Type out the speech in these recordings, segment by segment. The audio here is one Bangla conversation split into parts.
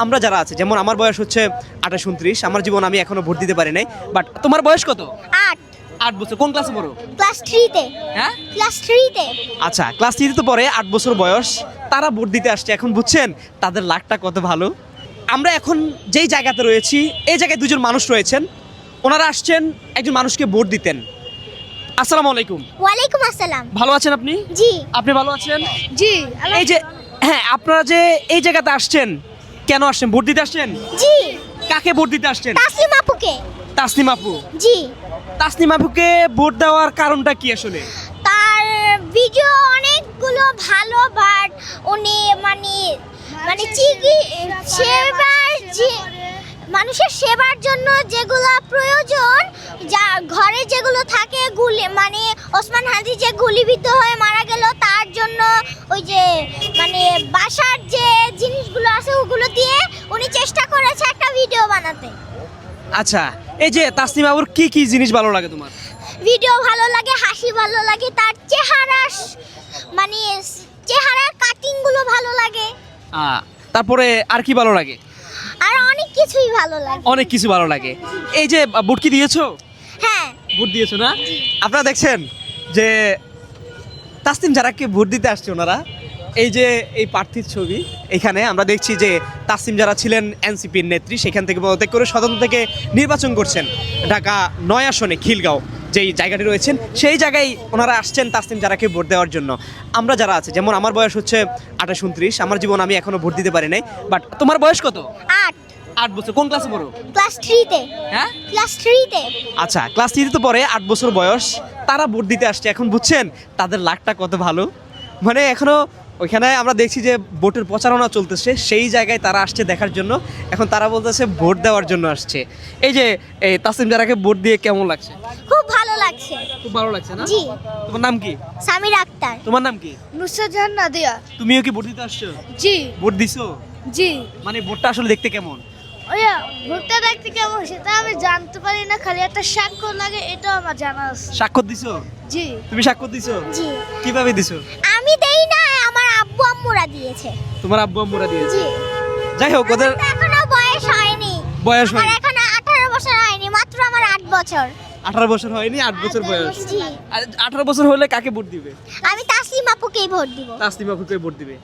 আমরা যারা আছে, যেমন আমার বয়স হচ্ছে 28-29, আমার জীবন আমি এখনো ভোট দিতে পারি নাই। বাট তোমার বয়স কত? 8 8 বছর। কোন ক্লাসে পড়ো? ক্লাস 3 তে। হ্যাঁ, ক্লাস 3 তে। আচ্ছা, ক্লাস 3 তো পরে 8 বছর বয়স, তারা ভোট দিতে আসছে। এখন বুঝছেন তাদের লাকটা কত ভালো। আমরা এখন যেই জায়গাতে রয়েছি, এই জায়গায় দুজন মানুষ রয়েছেন, ওনারা আসছেন একজন মানুষকে ভোট দিতেন। আসসালামু আলাইকুম। ওয়ালাইকুম আসসালাম। ভালো আছেন আপনি? জি আপনি ভালো আছেন? জি। এই যে, হ্যাঁ, আপনারা যে এই জায়গাতে আসছেন, কেন আসছেন? ভোট দিতে আসছেন? জি। কাকে ভোট দিতে আসছেন? তাসলিম আপুকে। তাসনিম আপু। জি। তাসনিম আপুকে ভোট দেওয়ার কারণটা কি আসলে? তার ভিডিও অনেকগুলো ভালো, বাট উনি মানে সেবার যে মানুষের সেবার জন্য যেগুলো প্রয়োজন, যা ঘরে যেগুলো থাকে, ওসমান হাদি যে গুলিবিদ্ধ হয়ে মারা গেল, তার জন্য ওই যে বাসার যে জিনিসগুলো আছে ওগুলো দিয়ে উনি চেষ্টা করেছে একটা ভিডিও বানাতে। আচ্ছা, এই যে তাসনিম আপুর কি কি জিনিস ভালো লাগে তোমার? ভিডিও ভালো লাগে, হাসি ভালো লাগে, তার চেহারার কাটিংগুলো ভালো লাগে, তারপরে আর কি ভালো লাগে? আর অনেক কিছুই ভালো লাগে। অনেক কিছু ভালো লাগে। এই যে ভোট কি দিয়েছো? হ্যাঁ। ভোট দিয়েছো না? আপনারা দেখছেন যে তাসনিম যারাকে ভোট দিতে আসছে, ওনারা এই যে এই প্রার্থীর ছবি, এখানে আমরা দেখছি যে তাসনিম যারা ছিলেন এনসিপির নেত্রী, সেখান থেকে পদত্যাগ করে স্বতন্ত্র থেকে নির্বাচন করছেন ঢাকা 9 আসনে খিলগাঁও যেই জায়গাটি রয়েছেন, সেই জায়গায় ওনারা আসছেন তাসনিম যারাকে ভোট দেওয়ার জন্য। আমরা যারা আছে, যেমন আমার বয়স হচ্ছে 28-29, আমার জীবন আমি এখনো ভোট দিতে পারি নাই। বাট তোমার বয়স কত? 8 বছর। কোন ক্লাসে পড়ো? ক্লাস 3 তে। হ্যাঁ, ক্লাস 3 তে। আচ্ছা, ক্লাস 3 তো পরে 8 বছর বয়স, তারা ভোট দিতে আসছে। এখন বুঝছেন তাদের লাকটা কত ভালো। এখনো ওইখানে আমরা দেখছি যে ভোটের প্রচারণা চলতেছে, সেই জায়গায় তারা আসছে দেখার জন্য। এখন তারা বলতেছে ভোট দেওয়ার জন্য আসছে। এই যে এই তাসনিম যারাকে ভোট দিয়ে কেমন লাগছে? খুব ভালো লাগছে। খুব ভালো লাগছে না? জি। তোমার নাম কি? সামির আক্তার। তোমার নাম কি? নুসরাত জাহান নাদিয়া। তুমিও কি ভোট দিতে আসছো? জি। ভোট দিছো? জি। ভোটটা আসলে দেখতে কেমন? ওয়া ভোটটা দেখতে কেমন সেটা আমি জানতে পারি না, খালি একটা স্বাক্ষর লাগে, এটাও আমার জানা আছে। স্বাক্ষর দিছো? জি। তুমি স্বাক্ষর দিছো? জি। কিভাবে দিছো? আমি দেই না, আমার আব্বু আম্মুরা দিয়েছে। তোমার আব্বু আম্মুরা দিয়েছে? জি। যাই হোক, ওদের আমার তো এখনো বয়স হয়নি। বয়স আমার হয়নি। এখনো 18 বছর হয়নি, মাত্র আমার 8 বছর। 18 বছর হয়নি, 8 বছর বয়স। জি। আর 18 বছর হলে কাকে ভোট দিবে? আমি তাসলিম আপুকেই ভোট দিব। তাসনিম আপুকে ভোট দিবে।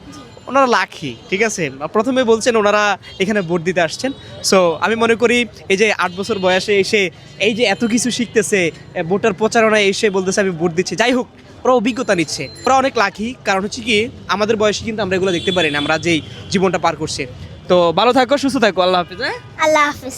ওনারা লাখি, ঠিক আছে। প্রথমে বলছেন ওনারা এখানে ভোট দিতে আসছেন। সো আমি মনে করি এই যে 8 বছর বয়সে এসে এই যে এত কিছু শিখতেছে, ভোটার প্রচারণায় এসে বলতেছে আমি ভোট দিচ্ছি, যাই হোক, ওরা অভিজ্ঞতা নিচ্ছে। ওরা অনেক লাখি, কারণ হচ্ছে কি আমাদের বয়সে কিন্তু আমরা এগুলো দেখতে পারি না, আমরা যেই জীবনটা পার করছি। তো ভালো থাকো, সুস্থ থাকো, আল্লাহ হাফেজ। আল্লাহ হাফেজ।